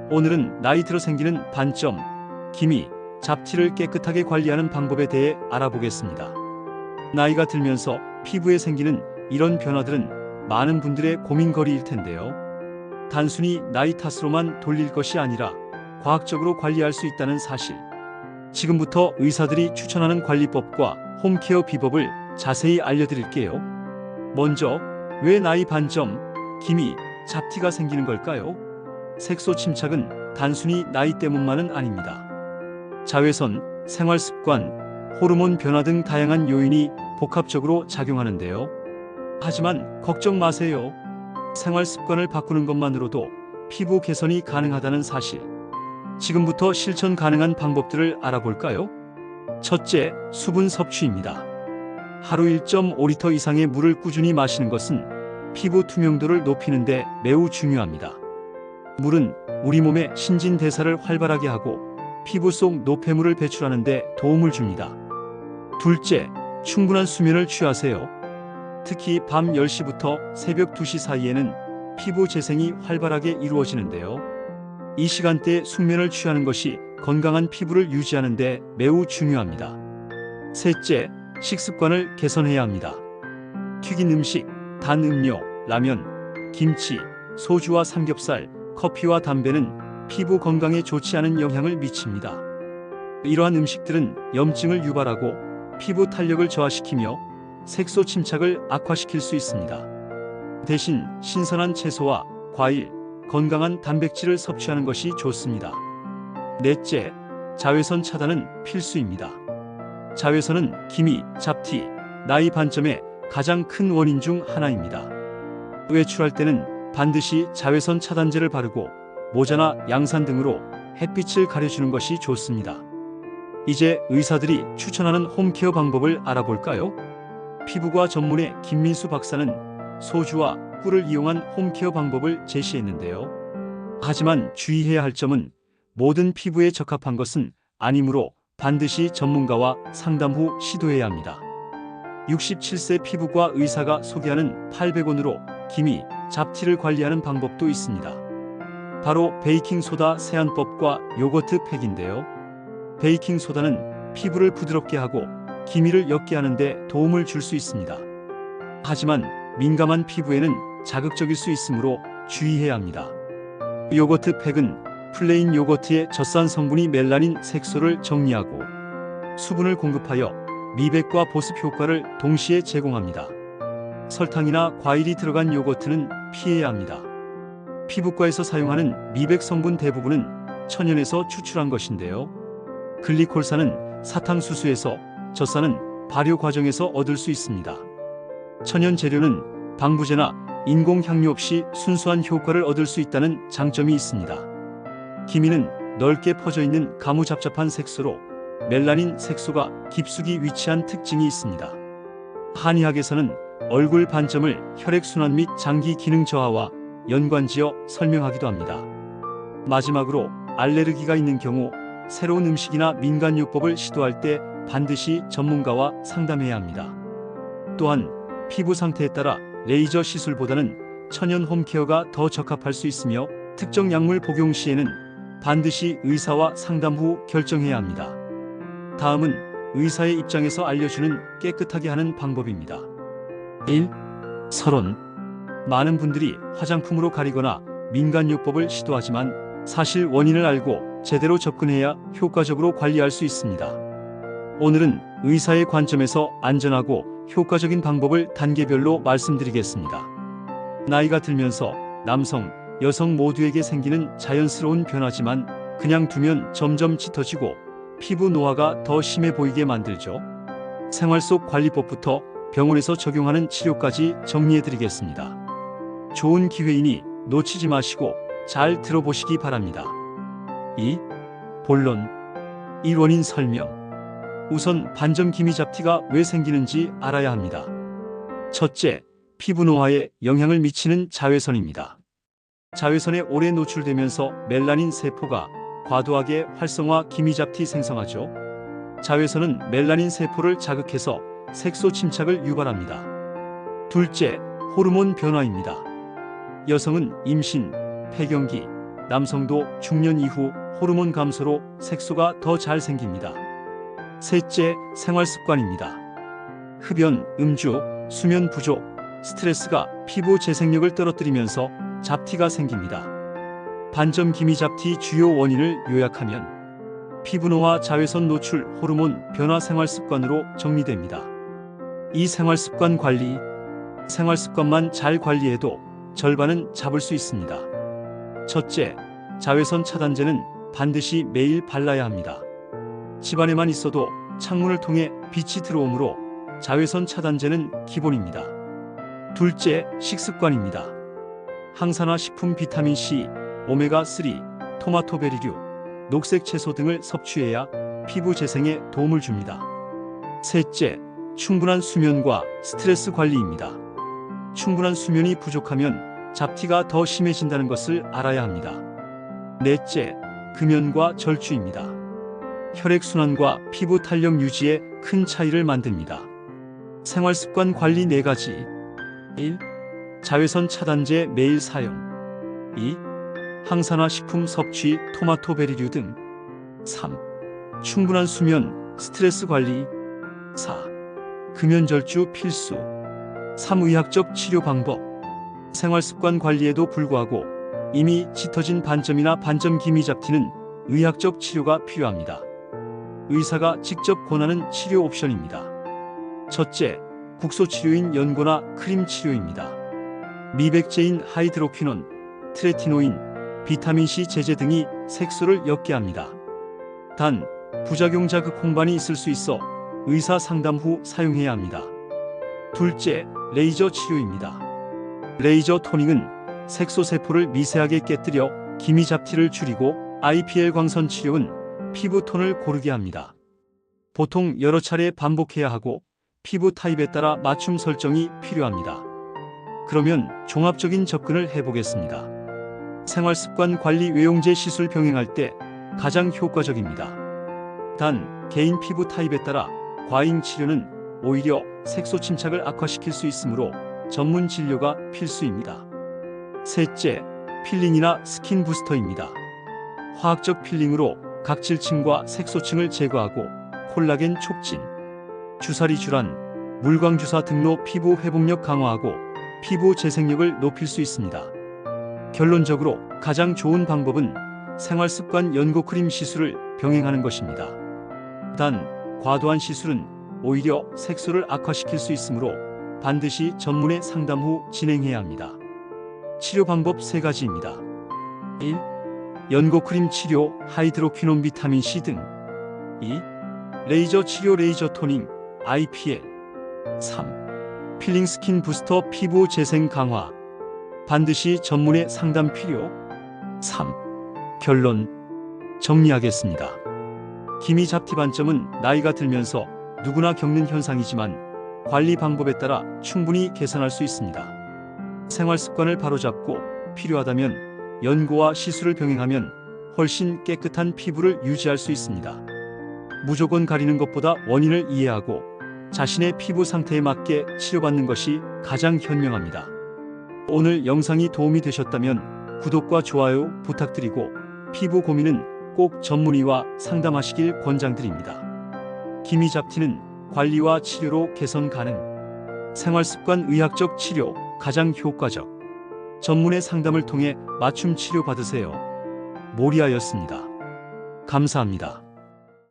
오늘은 나이 들어 생기는 반점, 기미, 잡티를 깨끗하게 관리하는 방법에 대해 알아보겠습니다. 나이가 들면서 피부에 생기는 이런 변화들은 많은 분들의 고민거리일 텐데요. 단순히 나이 탓으로만 돌릴 것이 아니라 과학적으로 관리할 수 있다는 사실. 지금부터 의사들이 추천하는 관리법과 홈케어 비법을 자세히 알려드릴게요. 먼저, 왜 나이 반점, 기미, 잡티가 생기는 걸까요? 색소 침착은 단순히 나이 때문만은 아닙니다. 자외선, 생활습관, 호르몬 변화 등 다양한 요인이 복합적으로 작용하는데요. 하지만 걱정 마세요. 생활습관을 바꾸는 것만으로도 피부 개선이 가능하다는 사실. 지금부터 실천 가능한 방법들을 알아볼까요? 첫째, 수분 섭취입니다. 하루 1.5리터 이상의 물을 꾸준히 마시는 것은 피부 투명도를 높이는 데 매우 중요합니다. 물은 우리 몸의 신진대사를 활발하게 하고 피부 속 노폐물을 배출하는 데 도움을 줍니다. 둘째, 충분한 수면을 취하세요. 특히 밤 10시부터 새벽 2시 사이에는 피부 재생이 활발하게 이루어지는데요. 이 시간대에 숙면을 취하는 것이 건강한 피부를 유지하는 데 매우 중요합니다. 셋째, 식습관을 개선해야 합니다. 튀긴 음식, 단 음료, 라면, 김치, 소주와 삼겹살, 커피와 담배는 피부 건강에 좋지 않은 영향을 미칩니다. 이러한 음식들은 염증을 유발하고 피부 탄력을 저하시키며 색소 침착을 악화시킬 수 있습니다. 대신 신선한 채소와 과일, 건강한 단백질을 섭취하는 것이 좋습니다. 넷째, 자외선 차단은 필수입니다. 자외선은 기미, 잡티, 나이 반점의 가장 큰 원인 중 하나입니다. 외출할 때는 반드시 자외선 차단제를 바르고 모자나 양산 등으로 햇빛을 가려주는 것이 좋습니다. 이제 의사들이 추천하는 홈케어 방법을 알아볼까요? 피부과 전문의 김민수 박사는 소주와 꿀을 이용한 홈케어 방법을 제시했는데요. 하지만 주의해야 할 점은 모든 피부에 적합한 것은 아니므로 반드시 전문가와 상담 후 시도해야 합니다. 67세 피부과 의사가 소개하는 800원으로 기미, 잡티를 관리하는 방법도 있습니다. 바로 베이킹소다 세안법과 요거트 팩인데요. 베이킹소다는 피부를 부드럽게 하고 기미를 옅게 하는 데 도움을 줄 수 있습니다. 하지만 민감한 피부에는 자극적일 수 있으므로 주의해야 합니다. 요거트 팩은 플레인 요거트의 젖산 성분이 멜라닌 색소를 정리하고 수분을 공급하여 미백과 보습 효과를 동시에 제공합니다. 설탕이나 과일이 들어간 요거트는 피해야 합니다. 피부과에서 사용하는 미백 성분 대부분은 천연에서 추출한 것인데요. 글리콜산은 사탕수수에서, 젖산은 발효 과정에서 얻을 수 있습니다. 천연 재료는 방부제나 인공 향료 없이 순수한 효과를 얻을 수 있다는 장점이 있습니다. 기미는 넓게 퍼져 있는 가무잡잡한 색소로 멜라닌 색소가 깊숙이 위치한 특징이 있습니다. 한의학에서는 얼굴 반점을 혈액순환 및 장기 기능 저하와 연관지어 설명하기도 합니다. 마지막으로 알레르기가 있는 경우 새로운 음식이나 민간요법을 시도할 때 반드시 전문가와 상담해야 합니다. 또한 피부 상태에 따라 레이저 시술보다는 천연 홈케어가 더 적합할 수 있으며 특정 약물 복용 시에는 반드시 의사와 상담 후 결정해야 합니다. 다음은 의사의 입장에서 알려주는 깨끗하게 하는 방법입니다. 1. 설원. 많은 분들이 화장품으로 가리거나 민간요법을 시도하지만 사실 원인을 알고 제대로 접근해야 효과적으로 관리할 수 있습니다. 오늘은 의사의 관점에서 안전하고 효과적인 방법을 단계별로 말씀드리겠습니다. 나이가 들면서 남성, 여성 모두에게 생기는 자연스러운 변화지만 그냥 두면 점점 짙어지고 피부 노화가 더 심해 보이게 만들죠. 생활 속 관리법부터 병원에서 적용하는 치료까지 정리해드리겠습니다. 좋은 기회이니 놓치지 마시고 잘 들어보시기 바랍니다. 2. 본론. 1. 원인 설명. 우선 반점 기미 잡티가 왜 생기는지 알아야 합니다. 첫째, 피부 노화에 영향을 미치는 자외선입니다. 자외선에 오래 노출되면서 멜라닌 세포가 과도하게 활성화 기미 잡티 생성하죠. 자외선은 멜라닌 세포를 자극해서 색소 침착을 유발합니다. 둘째, 호르몬 변화입니다. 여성은 임신, 폐경기, 남성도 중년 이후 호르몬 감소로 색소가 더 잘 생깁니다. 셋째, 생활 습관입니다. 흡연, 음주, 수면 부족, 스트레스가 피부 재생력을 떨어뜨리면서 잡티가 생깁니다. 반점 기미 잡티 주요 원인을 요약하면 피부노화, 자외선 노출, 호르몬 변화, 생활 습관으로 정리됩니다. 이 생활 습관 관리, 생활 습관만 잘 관리해도 절반은 잡을 수 있습니다. 첫째, 자외선 차단제는 반드시 매일 발라야 합니다. 집안에만 있어도 창문을 통해 빛이 들어오므로 자외선 차단제는 기본입니다. 둘째, 식습관입니다. 항산화 식품, 비타민C, 오메가3, 토마토베리류, 녹색 채소 등을 섭취해야 피부 재생에 도움을 줍니다. 셋째, 충분한 수면과 스트레스 관리입니다. 충분한 수면이 부족하면 잡티가 더 심해진다는 것을 알아야 합니다. 넷째, 금연과 절주입니다. 혈액순환과 피부 탄력 유지에 큰 차이를 만듭니다. 생활습관 관리 4가지. 1. 자외선 차단제 매일 사용. 2. 항산화 식품 섭취, 토마토베리류 등. 3. 충분한 수면, 스트레스 관리. 4. 금연 절주 필수. 3. 의학적 치료 방법. 생활습관 관리에도 불구하고 이미 짙어진 반점이나 반점 기미 잡티는 의학적 치료가 필요합니다. 의사가 직접 권하는 치료 옵션입니다. 첫째, 국소 치료인 연고나 크림 치료입니다. 미백제인 하이드로퀴논, 트레티노인, 비타민C 제제 등이 색소를 옅게 합니다. 단, 부작용 자극 홍반이 있을 수 있어 의사 상담 후 사용해야 합니다. 둘째, 레이저 치료입니다. 레이저 토닝은 색소 세포를 미세하게 깨뜨려 기미 잡티를 줄이고, IPL 광선 치료는 피부 톤을 고르게 합니다. 보통 여러 차례 반복해야 하고 피부 타입에 따라 맞춤 설정이 필요합니다. 그러면 종합적인 접근을 해보겠습니다. 생활습관 관리, 외용제 시술 병행할 때 가장 효과적입니다. 단, 개인 피부 타입에 따라 과잉 치료는 오히려 색소 침착을 악화시킬 수 있으므로 전문 진료가 필수입니다. 셋째, 필링이나 스킨 부스터입니다. 화학적 필링으로 각질층과 색소층을 제거하고 콜라겐 촉진, 주사리 줄환, 물광 주사 등로 피부 회복력 강화하고 피부 재생력을 높일 수 있습니다. 결론적으로 가장 좋은 방법은 생활습관 연고 크림 시술을 병행하는 것입니다. 단, 과도한 시술은 오히려 색소를 악화시킬 수 있으므로 반드시 전문의 상담 후 진행해야 합니다. 치료 방법 3가지입니다. 1. 연고 크림 치료, 하이드로퀴논, 비타민C 등. 2. 레이저 치료, 레이저 토닝, IPL. 3. 필링 스킨 부스터, 피부 재생 강화. 반드시 전문의 상담 필요. 3. 결론 정리하겠습니다. 기미 잡티 반점은 나이가 들면서 누구나 겪는 현상이지만 관리 방법에 따라 충분히 개선할 수 있습니다. 생활 습관을 바로잡고 필요하다면 연고와 시술을 병행하면 훨씬 깨끗한 피부를 유지할 수 있습니다. 무조건 가리는 것보다 원인을 이해하고 자신의 피부 상태에 맞게 치료받는 것이 가장 현명합니다. 오늘 영상이 도움이 되셨다면 구독과 좋아요 부탁드리고 피부 고민은 꼭 전문의와 상담하시길 권장드립니다. 기미 잡티는 관리와 치료로 개선 가능. 생활습관 의학적 치료 가장 효과적. 전문의 상담을 통해 맞춤 치료 받으세요. 모리아였습니다. 감사합니다.